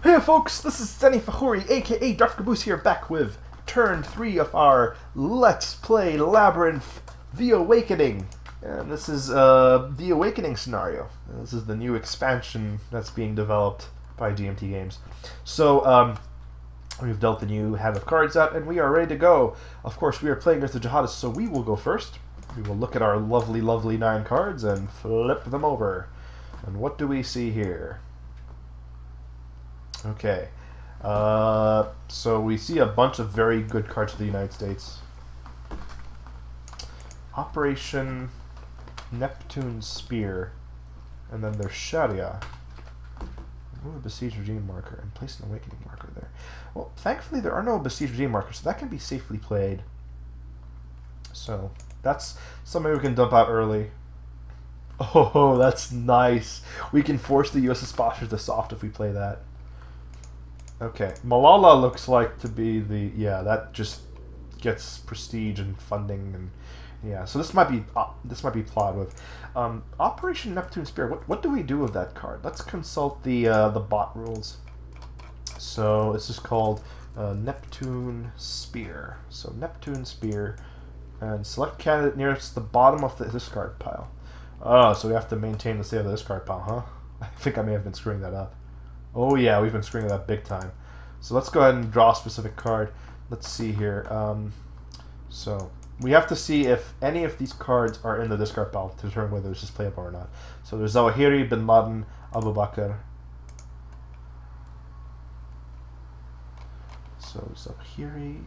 Hey folks, this is Zenny Fahuri, aka Darth Caboose here, back with turn 3 of our Let's Play Labyrinth The Awakening. And this is the Awakening scenario. This is the new expansion that's being developed by GMT Games. So, we've dealt the new hand of cards out, and we are ready to go. Of course, we are playing as the Jihadists, so we will go first. We will look at our lovely, lovely 9 cards and flip them over. And what do we see here? Okay, so we see a bunch of very good cards for the United States. Operation Neptune Spear, and then there's Sharia. Remove a besieged regime marker and place an awakening marker there. Well, thankfully there are no besieged regime markers, so that can be safely played. So that's something we can dump out early. Oh, that's nice. We can force the USS Postures to soft if we play that. Okay, Malala looks like to be the, yeah, that just gets prestige and funding, and yeah, so this might be plotted with. Operation Neptune Spear. What do we do with that card? Let's consult the bot rules. So this is called Neptune Spear. So Neptune Spear, and select candidate nearest the bottom of the discard pile. Oh, so we have to maintain the state of the discard pile, huh? I think I may have been screwing that up. Oh yeah, we've been screwing that big time. So let's go ahead and draw a specific card. Let's see here. So we have to see if any of these cards are in the discard pile to determine whether this is playable or not. So there's Zawahiri, Bin Laden, Abu Bakr. So Zawahiri.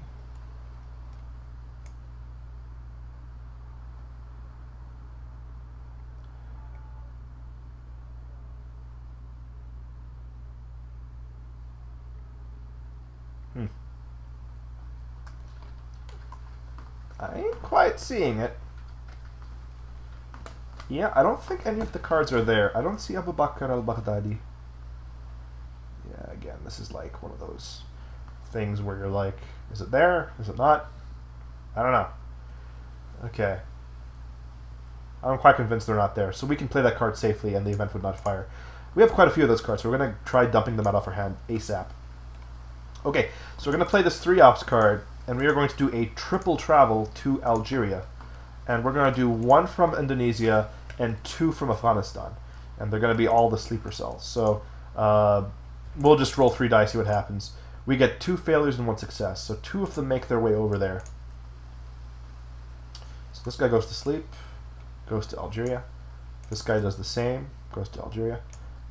I ain't quite seeing it. Yeah, I don't think any of the cards are there. I don't see Abu Bakr al-Baghdadi. Yeah, again, this is like one of those things where you're like, is it there? Is it not? I don't know. Okay. I'm quite convinced they're not there. So we can play that card safely and the event would not fire. We have quite a few of those cards, so we're going to try dumping them out of our hand ASAP. Okay, so we're going to play this 3-ops card, and we are going to do a triple travel to Algeria. And we're going to do 1 from Indonesia and 2 from Afghanistan. And they're going to be all the sleeper cells. So we'll just roll 3 dice, see what happens. We get 2 failures and 1 success. So 2 of them make their way over there. So this guy goes to sleep, goes to Algeria. This guy does the same, goes to Algeria.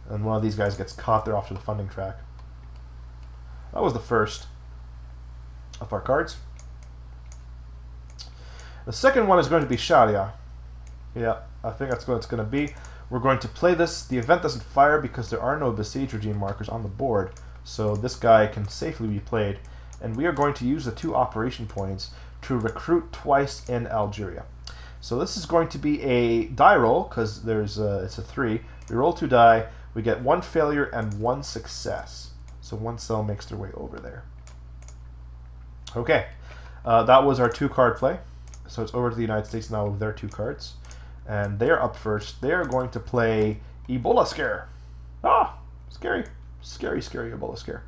And one of these guys gets caught there off to the funding track. That was the first of our cards. The second one is going to be Sharia. Yeah, I think that's what it's going to be. We're going to play this. The event doesn't fire because there are no besieged regime markers on the board, so this guy can safely be played. And we are going to use the 2 operation points to recruit twice in Algeria. So this is going to be a die roll, because there's it's a 3. We roll 2 die, we get 1 failure and 1 success. So 1 cell makes their way over there. Okay, that was our 2-card play. So it's over to the United States now with their 2 cards. And they are up first. They are going to play Ebola Scare. Ah, scary. Scary, scary Ebola Scare.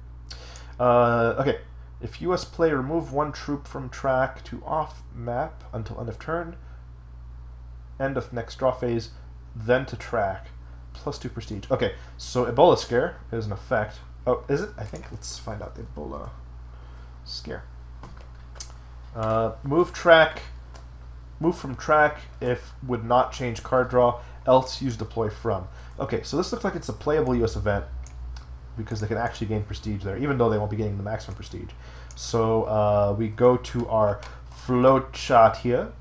Okay, if US play, remove 1 troop from track to off map until end of turn. End of next draw phase, then to track. Plus 2 prestige. Okay, so Ebola Scare is an effect. Oh, is it? I think, let's find out the Ebola Scare. Move from track if would not change card draw, else use deploy from. Okay, so this looks like it's a playable US event because they can actually gain prestige there, even though they won't be getting the maximum prestige. So we go to our float shot here.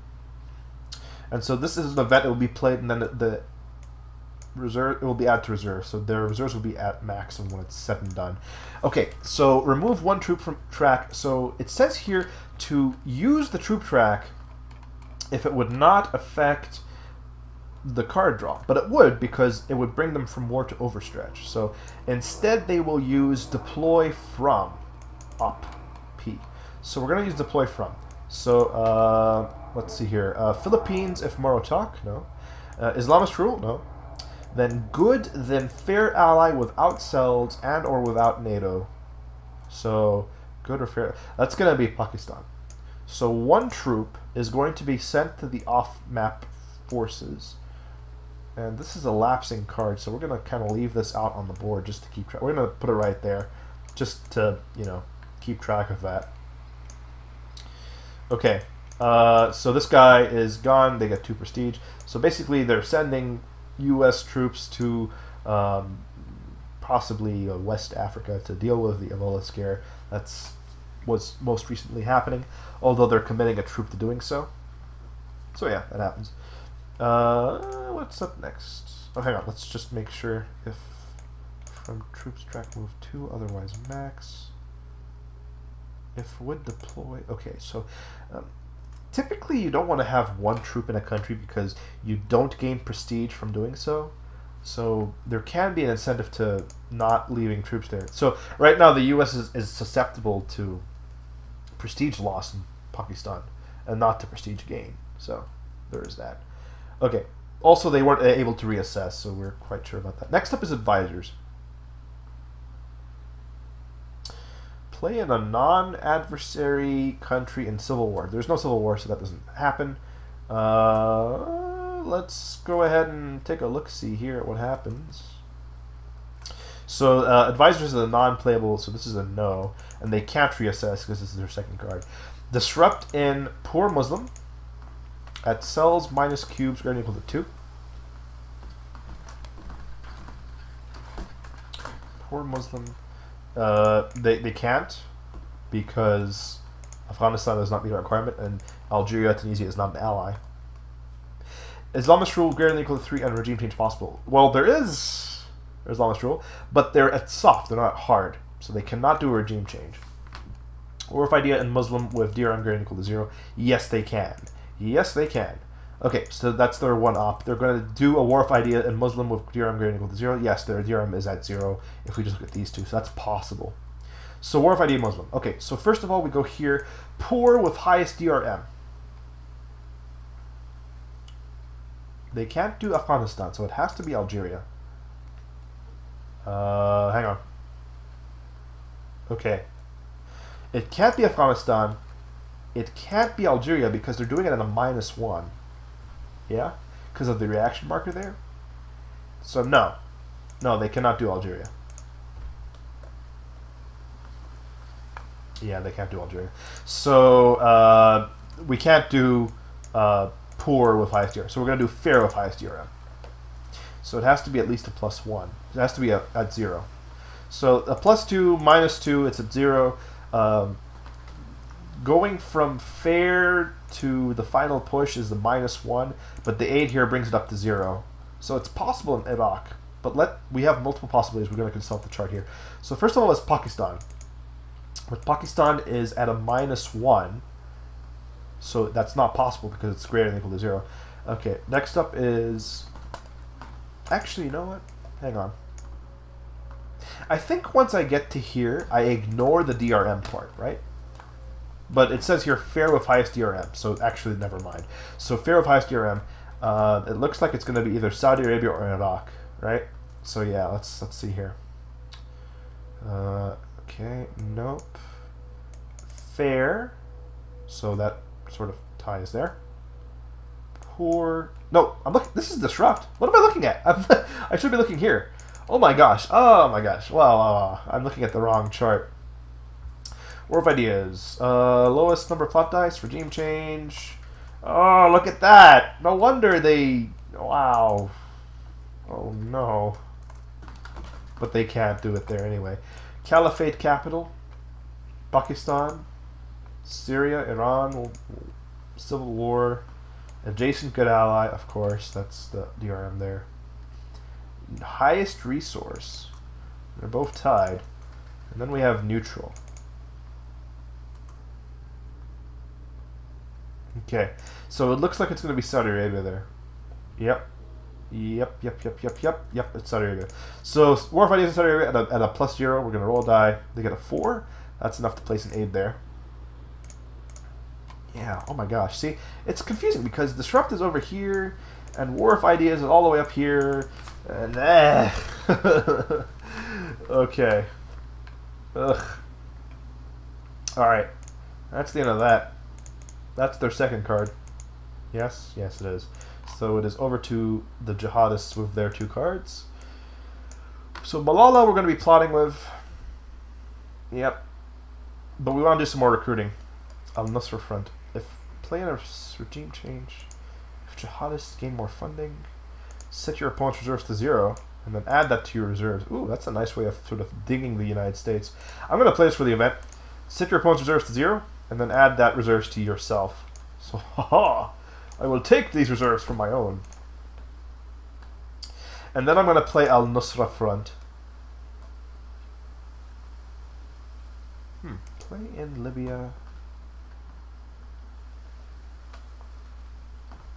And so this is an event that will be played, and then the reserve, it will be added to reserve, so their reserves will be at maximum when it's said and done. Okay, so remove 1 troop from track. So it says here to use the troop track if it would not affect the card draw, but it would, because it would bring them from war to overstretch. So instead they will use deploy from up P. So we're going to use deploy from. So let's see here. Philippines if Moro talk, no. Islamist rule, no. then good, then fair ally without cells and or without NATO. So good or fair. That's going to be Pakistan. So one troop is going to be sent to the off-map forces. And this is a lapsing card, so we're going to kind of leave this out on the board just to keep track. We're going to put it right there just to, you know, keep track of that. Okay, so this guy is gone. They get 2 prestige. So basically they're sending U.S. troops to possibly West Africa to deal with the Ebola scare. That's what's most recently happening, although they're committing a troop to doing so. So yeah, that happens. What's up next? Oh, hang on. Let's just make sure if from troops track move 2, otherwise max. If would deploy. Okay, so typically you don't want to have one troop in a country because you don't gain prestige from doing so. So there can be an incentive to not leaving troops there. So right now the U.S. is susceptible to prestige loss in Pakistan and not to prestige gain. So there is that. Okay. Also, they weren't able to reassess, so we're quite sure about that. Next up is advisors. Play in a non-adversary country in civil war. There's no civil war, so that doesn't happen. Let's go ahead and take a look-see here at what happens. So advisors are non-playable, so this is a no, and they can't reassess because this is their second card. Disrupt in poor Muslim at cells minus cubes greater than or equal to 2. Poor Muslim. They can't because Afghanistan does not meet a requirement and Algeria, Tunisia is not an ally. Islamist rule greater than or equal to 3 and regime change possible. Well, there is Islamist rule, but they're soft, they're not hard, so they cannot do a regime change. Or if idea in Muslim with DRM greater than or equal to 0, yes they can. Yes they can. Okay, so that's their one op. They're going to do a war of idea in Muslim with DRM greater than or equal to 0. Yes, their DRM is at 0 if we just look at these two, so that's possible. So war of idea Muslim. Okay, so first of all we go here, poor with highest DRM. They can't do Afghanistan, so it has to be Algeria. Hang on. Okay. It can't be Afghanistan. It can't be Algeria because they're doing it at a -1. Yeah? Because of the reaction marker there. So no. No, they cannot do Algeria. Yeah, they can't do Algeria. So we can't do poor with highest DRM. So we're going to do fair with highest DRM. So it has to be at least a +1. It has to be at 0. So a +2, -2, it's at 0. Going from fair to the final push is the -1, but the 8 here brings it up to 0. So it's possible in Iraq, but we have multiple possibilities. We're going to consult the chart here. So first of all is Pakistan. But Pakistan is at a -1, so that's not possible because it's greater than or equal to 0. Okay, next up is... Actually, you know what? Hang on. I think once I get to here, I ignore the DRM part, right? But it says here fair with highest DRM, so actually never mind. So fair with highest DRM, it looks like it's going to be either Saudi Arabia or Iraq, right? So yeah, let's see here. Okay, nope. Fair, so that sort of ties there. Poor, no, I'm looking. This is disrupt. What am I looking at? I should be looking here. Oh my gosh! Oh my gosh! Wow, I'm looking at the wrong chart. War of ideas. Lowest number of plot dice. Regime change. Oh, look at that! No wonder they... Wow. Oh, no. But they can't do it there anyway. Caliphate capital. Pakistan. Syria. Iran. Civil war. Adjacent good ally, of course. That's the DRM there. Highest resource. They're both tied. And then we have neutral. Okay, so it looks like it's going to be Saudi Arabia there. Yep. Yep, it's Saudi Arabia. So, War of Ideas in Saudi Arabia at a +0. We're going to roll a die. They get a 4. That's enough to place an aid there. Yeah, oh my gosh. See, it's confusing because Disrupt is over here, And War of Ideas is all the way up here. And okay. Ugh. Alright. That's the end of that. That's their second card. Yes? Yes, it is. So it is over to the jihadists with their 2 cards. So Malala we're going to be plotting with. Yep. But we want to do some more recruiting. Al-Nusra Front. If playing a regime change, if jihadists gain more funding, set your opponent's reserves to 0, and then add that to your reserves. Ooh, that's a nice way of sort of digging the United States. I'm going to play this for the event. Set your opponent's reserves to 0, and then add that reserves to yourself. So, haha! I will take these reserves for my own. And then I'm going to play Al-Nusra Front. Play in Libya.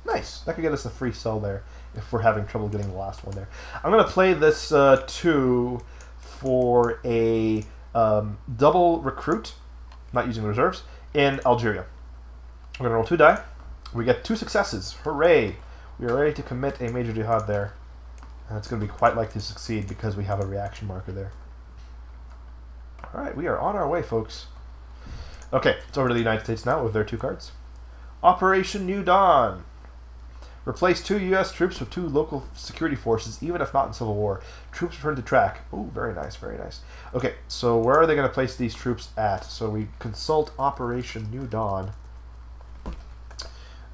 Nice. That could get us a free sell there if we're having trouble getting the last one there. I'm going to play this 2 for a double recruit, not using reserves, in Algeria. We're going to roll 2 die. We get 2 successes. Hooray! We are ready to commit a major jihad there. And it's going to be quite likely to succeed because we have a reaction marker there. Alright, we are on our way, folks. Okay, it's over to the United States now with their 2 cards. Operation New Dawn. Replace 2 U.S. troops with 2 local security forces, even if not in civil war. Troops return to track. Oh, very nice, very nice. Okay, so where are they going to place these troops at? So we consult Operation New Dawn.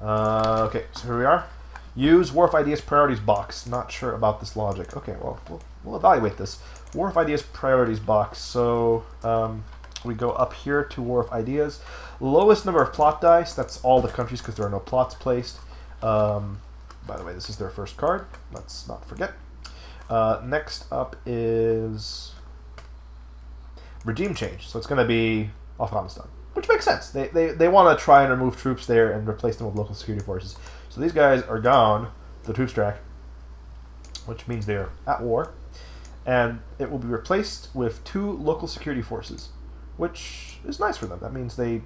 Okay, so here we are. Use War of Ideas Priorities box. Not sure about this logic. Okay, well, we'll evaluate this. War of Ideas Priorities box. So we go up here to War of Ideas. Lowest number of plot dice. That's all the countries because there are no plots placed. By the way, this is their first card. Let's not forget. Next up is regime change. So it's going to be Afghanistan, which makes sense. They want to try and remove troops there and replace them with local security forces. So these guys are gone, the troops track, which means they're at war. And it will be replaced with 2 local security forces, which is nice for them. That means they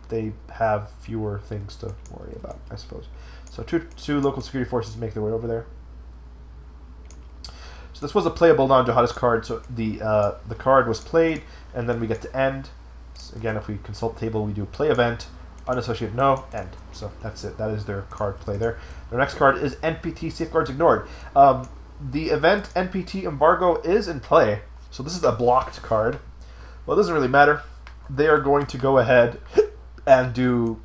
have fewer things to worry about, I suppose. So two local security forces make their way over there. So this was a playable non-jihadist card. So the card was played, and then we get to end. So again, if we consult the table, we do play event, unassociated no, end. So that's it. That is their card play there. Their next card is NPT Safeguards Ignored. The event NPT Embargo is in play. So this is a blocked card. Well, it doesn't really matter. They are going to go ahead and do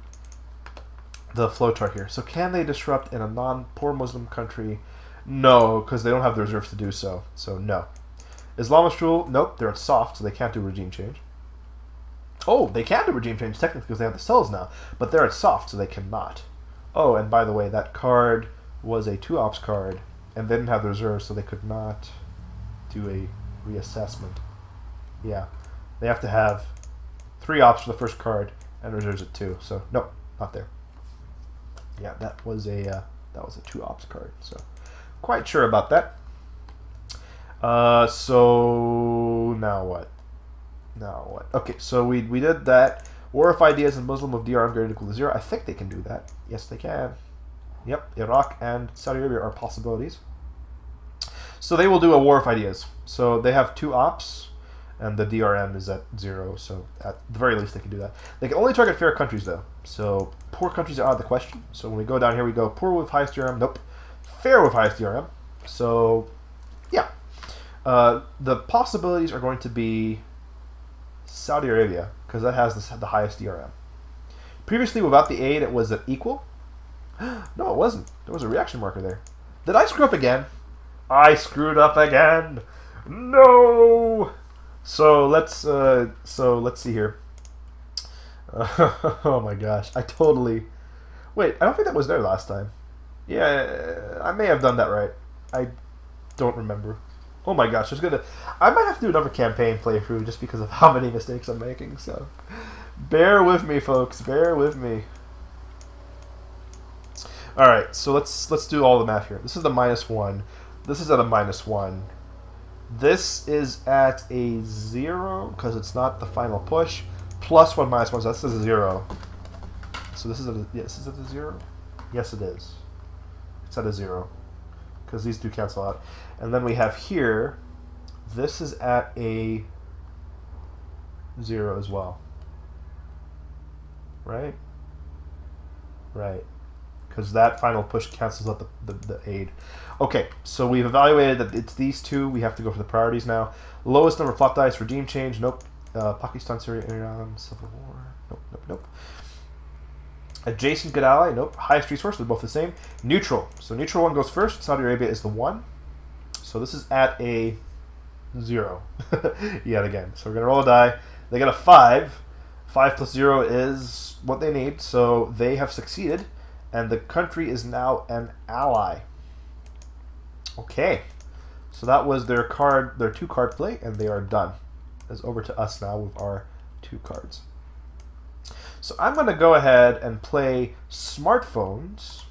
the flowchart here. So can they disrupt in a non-poor Muslim country? No, because they don't have the reserves to do so. So no. Islamist rule? Nope, they're soft, so they can't do regime change. Oh, they can do regime change technically because they have the cells now, but they're at soft, so they cannot. Oh, and by the way, that card was a 2-ops card, and they didn't have the reserves, so they could not do a reassessment. Yeah, they have to have 3 ops for the first card and reserves at 2. So nope, not there. Yeah, that was a 2-ops card. So quite sure about that. So now what? Now what? Okay, so we did that. War of Ideas and Muslim of DRM greater than or equal to 0. I think they can do that. Yes, they can. Yep, Iraq and Saudi Arabia are possibilities. So they will do a War of Ideas. So they have 2 ops, and the DRM is at 0. So at the very least, they can do that. They can only target fair countries, though. So poor countries are out of the question. So when we go down here, we go poor with highest DRM. Nope. Fair with highest DRM. So yeah, the possibilities are going to be Saudi Arabia, because that has the highest DRM. Previously, without the aid, it was at equal. No, it wasn't. There was a reaction marker there. Did I screw up again? I screwed up again. No. So let's see here. Oh my gosh, I totally. Wait, I don't think that was there last time. Yeah, I may have done that right. I don't remember. Oh my gosh, I might have to do another campaign playthrough just because of how many mistakes I'm making, so bear with me, folks, bear with me. Alright, so let's do all the math here. This is the -1. This is at a -1. This is at a 0, because it's not the final push. +1 -1, so this is a 0. So this is at a, yes, is it a 0? Yes, it is. It's at a 0. because these do cancel out. And then we have here, this is at a 0 as well. Right? Right. Because that final push cancels out the aid. Okay, so we've evaluated that it's these two. We have to go for the priorities now. Lowest number of plot dice, regime change. Nope. Pakistan, Syria, Iran, Civil War. Nope, nope, nope. Adjacent good ally. Nope. Highest resource. They're both the same. Neutral. So neutral one goes first. Saudi Arabia is the 1. So this is at a 0. Yet again. So we're going to roll a die. They got a 5. 5 plus 0 is what they need. So they have succeeded. And the country is now an ally. Okay. So that was their 2-card play, and they are done. It's over to us now with our 2 cards. So I'm going to go ahead and play smartphones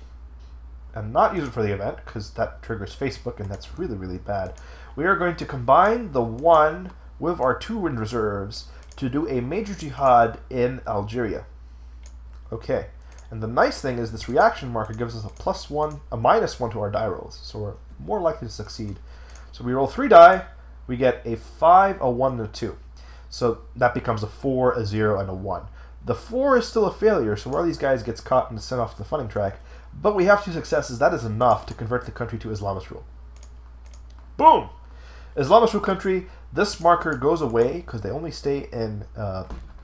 and not use it for the event because that triggers Facebook, and that's really, really bad. We are going to combine the 1 with our 2 wind reserves to do a major jihad in Algeria. Okay. And the nice thing is this reaction marker gives us a +1, a -1 to our die rolls. So we're more likely to succeed. So we roll 3 die. We get a 5, a 1, and a 2. So that becomes a 4, a 0, and a 1. The 4 is still a failure, so one of these guys gets caught and sent off the funding track. But we have 2 successes. That is enough to convert the country to Islamist rule. Boom! Islamist rule country. This marker goes away because they only stay in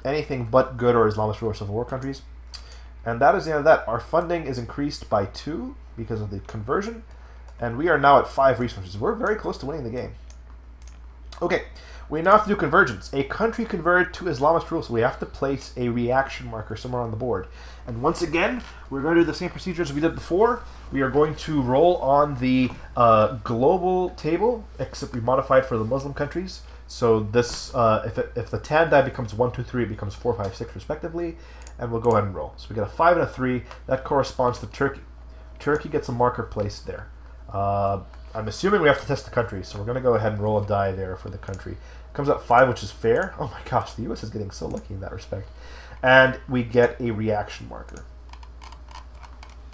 anything but good or Islamist rule or civil war countries. And that is the end of that. Our funding is increased by 2 because of the conversion. And we are now at 5 resources. We're very close to winning the game. Okay, we now have to do convergence. A country converted to Islamist rule, so we have to place a reaction marker somewhere on the board. And once again, we're going to do the same procedure as we did before. We are going to roll on the global table, except we modified for the Muslim countries. So this, if the tan die becomes 1, 2, 3, it becomes 4, 5, 6 respectively. And we'll go ahead and roll. So we get a 5 and a 3. That corresponds to Turkey. Turkey gets a marker placed there. I'm assuming we have to test the country, so we're going to go ahead and roll a die there for the country. It comes out 5, which is fair. Oh my gosh, the U.S. is getting so lucky in that respect. And we get a reaction marker.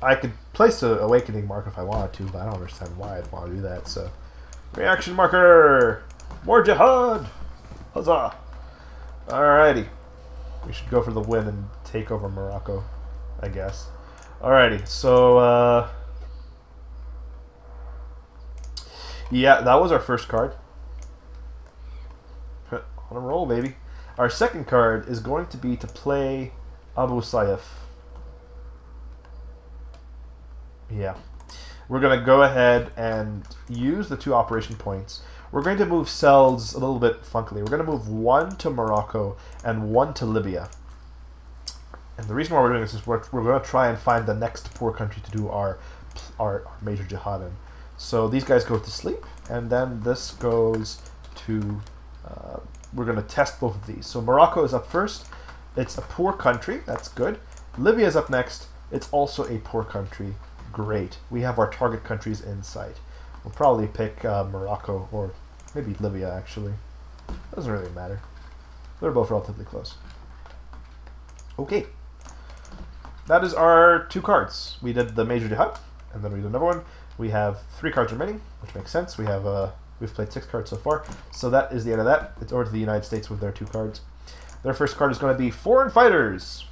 I could place an awakening marker if I wanted to, but I don't understand why I'd want to do that. So, reaction marker! More jihad! Huzzah! Alrighty. We should go for the win and take over Morocco, I guess. Alrighty, so, yeah, that was our first card. On a roll, baby. Our second card is going to be to play Abu Sayyaf. Yeah. We're going to go ahead and use the 2 operation points. We're going to move cells a little bit funkily. We're going to move 1 to Morocco and 1 to Libya. And the reason why we're doing this is we're going to try and find the next poor country to do our major jihad in. So these guys go to sleep, and then this goes to... we're going to test both of these. So Morocco is up first. It's a poor country. That's good. Libya is up next. It's also a poor country. Great. We have our target countries in sight. We'll probably pick Morocco, or maybe Libya, actually. Doesn't really matter. They're both relatively close. Okay. That is our 2 cards. We did the major jihad, and then we did another one. We have 3 cards remaining, which makes sense. We've played 6 cards so far, so that is the end of that. It's over to the United States with their 2 cards. Their first card is going to be Foreign Fighters.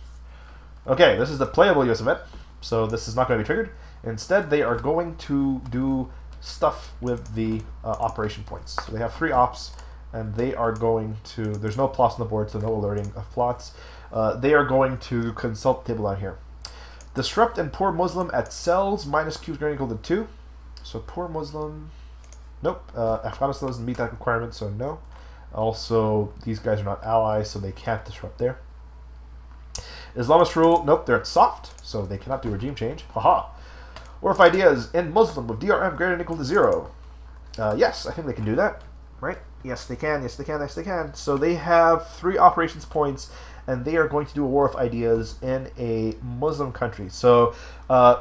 Okay, this is the playable US event, so this is not going to be triggered. Instead, they are going to do stuff with the operation points. So they have 3 ops, and they are going to... There's no plots on the board, so no alerting of plots. They are going to consult the table down here. Disrupt and poor Muslim at cells minus cubes greater than equal to 2. So poor Muslim... Nope. Afghanistan doesn't meet that requirement, so no. Also, these guys are not allies, so they can't disrupt there. Islamist rule, nope, they're at soft, so they cannot do regime change. Haha. War of ideas in Muslim with DRM greater than equal to 0. Yes, I think they can do that. Right? Yes, they can. Yes, they can. Yes, they can. So they have 3 operations points, and they are going to do a war of ideas in a Muslim country. So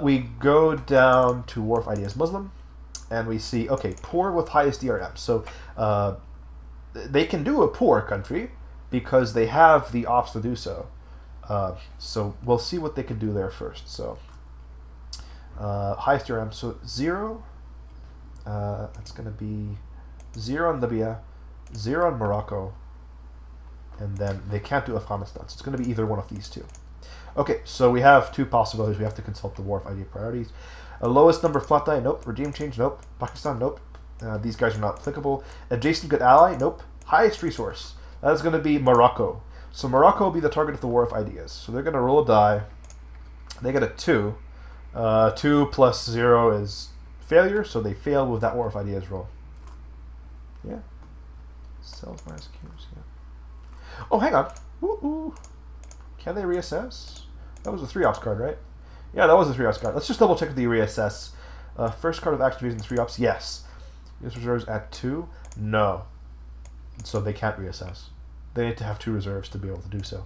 we go down to war of ideas Muslim, and we see, okay, poor with highest DRM. So they can do a poor country because they have the ops to do so. So we'll see what they can do there first. So highest DRM, so 0, That's going to be 0 on Libya, 0 on Morocco, and then they can't do Afghanistan. So it's going to be either one of these two. Okay, so we have two possibilities. We have to consult the War of Idea priorities. Lowest number of plot die, nope. Regime change, nope. Pakistan, nope. These guys are not applicable. Adjacent good ally, nope. Highest resource, that is going to be Morocco. So Morocco will be the target of the War of Ideas. So they're going to roll a die. They get a 2. 2 plus 0 is failure, so they fail with that War of Ideas roll. Yeah. Cells minus cubes, yeah. Oh, hang on. Ooh. Can they reassess? That was a 3-ops card, right? Yeah, that was a 3-ops card. Let's just double check if they reassess. First card of activation 3-ops, yes. Use reserves at 2? No. So they can't reassess. They need to have 2 reserves to be able to do so.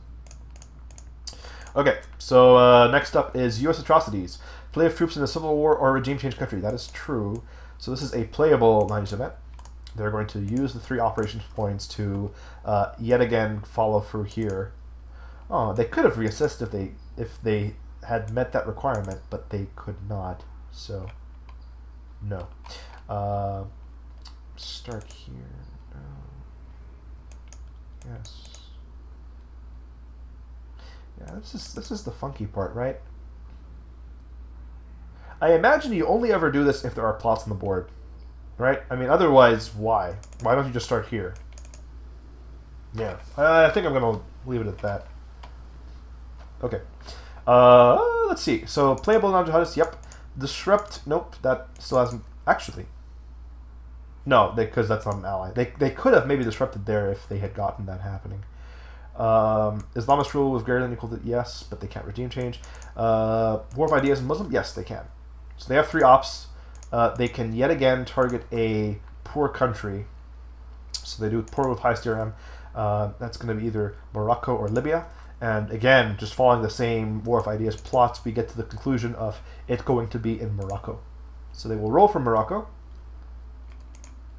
Okay, so next up is U.S. atrocities. Play of troops in a civil war or regime change country. That is true. So this is a playable 90s event. They're going to use the 3 operations points to yet again follow through here. Oh, they could have reassessed if they had met that requirement, but they could not. So, no. Start here. No. Yes. Yeah, this is the funky part, right? I imagine you only ever do this if there are plots on the board, right? I mean, otherwise, why? Why don't you just start here? Yeah, I think I'm gonna leave it at that. Okay. Let's see. So playable non-jihadists. Yep. Disrupt. Nope. That still hasn't actually. No, because that's not an ally. They could have maybe disrupted there if they had gotten that happening. Islamist rule was greater than equal to yes, but they can't regime change. War of Ideas and Muslim. Yes, they can. So they have 3 ops. They can yet again target a poor country. So they do poor with highest DRM. That's going to be either Morocco or Libya. And again, just following the same War of Ideas plots, we get to the conclusion of it going to be in Morocco. So they will roll for Morocco.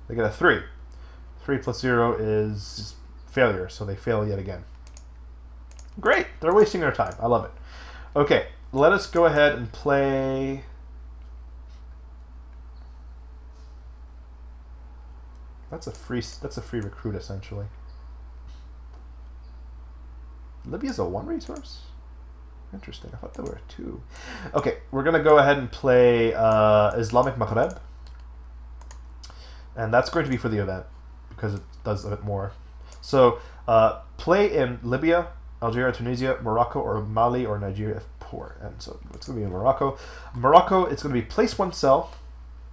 They get a 3. 3 plus 0 is failure, so they fail yet again. Great! They're wasting their time. I love it. Okay, let us go ahead and play... That's a free recruit, essentially. Libya's a 1 resource? Interesting. I thought there were 2. Okay, we're going to go ahead and play Islamic Maghreb. And that's going to be for the event, because it does a bit more. So, play in Libya, Algeria, Tunisia, Morocco, or Mali, or Nigeria if poor. And so it's going to be in Morocco. Morocco, it's going to be place 1 cell.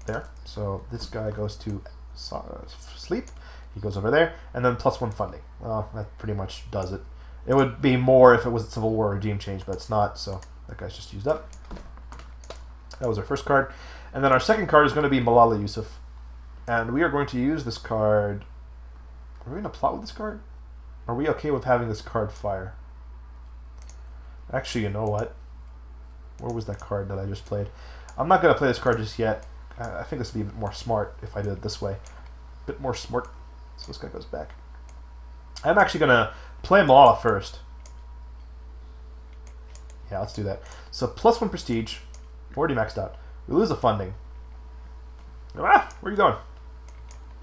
There. So this guy goes to sleep. He goes over there. And then +1 funding. Well, that pretty much does it. It would be more if it was a civil war or regime change, but it's not, so that guy's just used up. That was our first card. And then our second card is going to be Malala Yousafzai. And we are going to use this card. Are we going to plot with this card? Are we okay with having this card fire? Actually, you know what? Where was that card that I just played? I'm not going to play this card just yet. I think this would be a bit more smart if I did it this way. A bit more smart. So this guy goes back. I'm actually going to play Malala first. Yeah, let's do that. So +1 prestige. Already maxed out. We lose the funding. Ah, where are you going?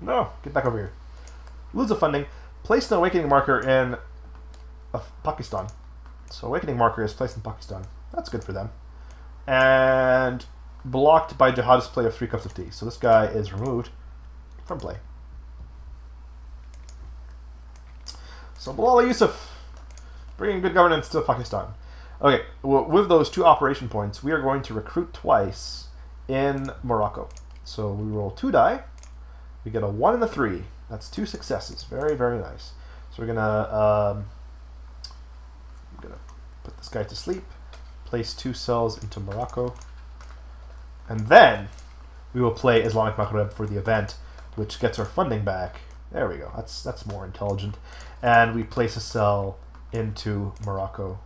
No, get back over here. Lose the funding. Place an awakening marker in Pakistan. So awakening marker is placed in Pakistan. That's good for them. And blocked by jihadist play of 3 cups of tea. So this guy is removed from play. So Malala Yousafzai, bringing good governance to Pakistan. Okay, well, with those 2 operation points, we are going to recruit twice in Morocco. So we roll 2 die. We get a 1 and a 3. That's 2 successes. Very, very nice. So we're gonna put this guy to sleep. Place 2 cells into Morocco, and then we will play Islamic Maghreb for the event, which gets our funding back. There we go. That's more intelligent. And we place a cell into Morocco.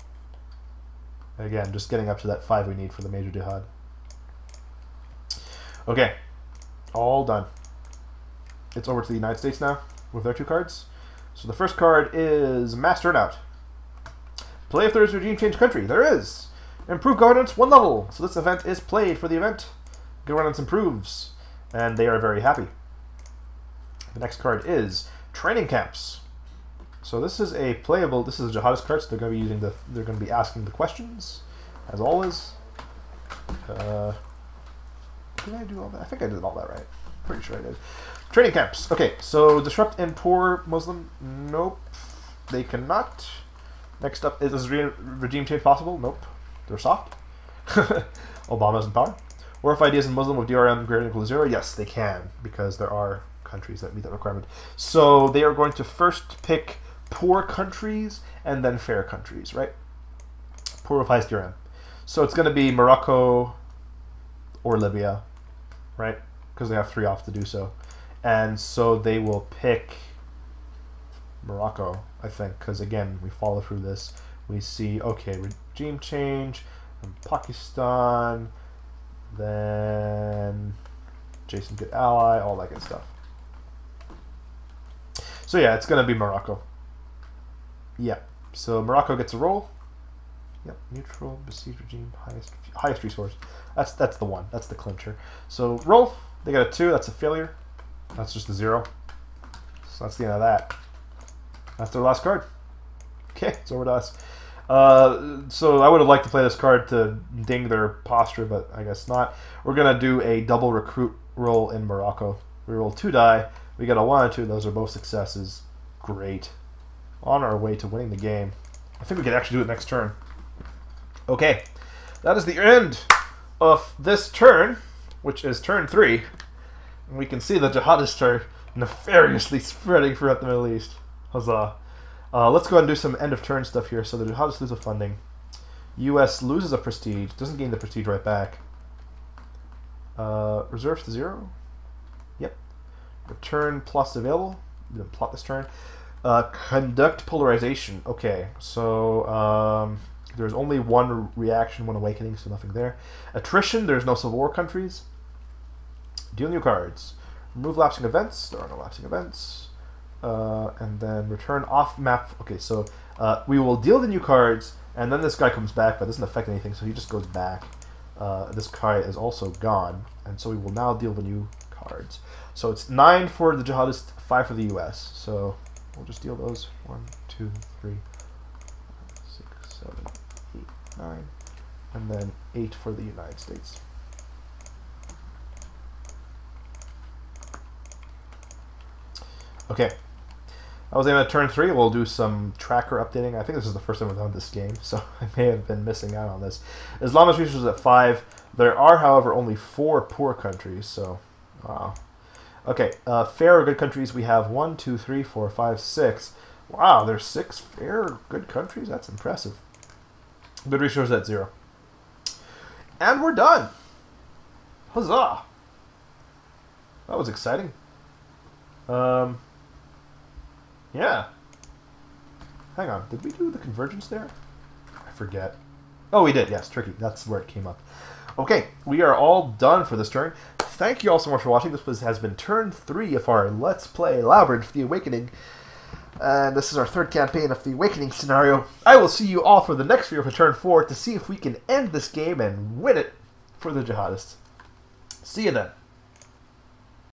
Again, just getting up to that 5 we need for the major jihad. Okay, all done. It's over to the United States now with their 2 cards. So the first card is Mass Turnout. Play if there is a regime change country. There is. Improve governance 1 level. So this event is played for the event. Governance improves. and they are very happy. The next card is Training Camps. So this is a playable. This is a jihadist card. So they're going to be using the. They're going to be asking the questions, as always. Did I do all that? I think I did all that right. Pretty sure I did. Training camps. Okay, so disrupt and poor Muslim. Nope, they cannot. Next up, is regime change possible? Nope, they're soft. Obama's in power. Or if ideas in Muslim with DRM greater than or equal to 0? Yes, they can, because there are countries that meet that requirement. So they are going to first pick poor countries and then fair countries, right? Poor with highest DRM. So it's going to be Morocco or Libya, right? Because they have 3 off to do so. And so they will pick Morocco, I think, because again, we follow through this. We see, okay, regime change, and Pakistan, then Jason good ally, all that good stuff. So yeah, it's going to be Morocco. Yeah, so Morocco gets a roll. Yep, neutral, besieged regime, highest resource. That's the one. That's the clincher. So roll. They got a 2. That's a failure. That's just a 0. So that's the end of that. That's their last card. Okay, it's over to us. So I would have liked to play this card to ding their posture, but I guess not. We're gonna do a double recruit roll in Morocco. We roll 2 die. We got a 1 and 2. Those are both successes. Great. On our way to winning the game. I think we could actually do it next turn. Okay, that is the end of this turn, which is turn 3. And we can see the jihadists are nefariously spreading throughout the Middle East. Huzzah. Let's go ahead and do some end of turn stuff here. So the jihadists lose a funding. US loses a prestige, doesn't gain the prestige right back. Reserves to 0. Yep. Return plus available. We didn't plot this turn. Conduct polarization. Okay, so there's only 1 reaction, 1 awakening, so nothing there. Attrition, there's no Civil War countries. Deal new cards. Remove lapsing events. There are no lapsing events. And then return off map. Okay, so we will deal the new cards, and then this guy comes back, but it doesn't affect anything, so he just goes back. This guy is also gone, and so we will now deal the new cards. So it's 9 for the jihadist, 5 for the US. So we'll just deal those. 1, 2, 3, 6, 7, 8, 9, and then 8 for the United States. Okay, I was aiming at turn 3. We'll do some tracker updating. I think this is the first time we've done this game, so I may have been missing out on this. Islamist resources at 5. There are, however, only 4 poor countries, so wow. Okay, fair or good countries, we have 1, 2, 3, 4, 5, 6. Wow, there's 6 fair good countries? That's impressive. Good resources at 0. And we're done! Huzzah! That was exciting. Yeah. Hang on, did we do the convergence there? I forget. Oh, we did, yes, Turkey. That's where it came up. Okay, we are all done for this turn. Thank you all so much for watching. This has been turn 3 of our Let's Play Labyrinth, The Awakening. And this is our 3rd campaign of the Awakening scenario. I will see you all for the next video for turn 4 to see if we can end this game and win it for the jihadists. See you then.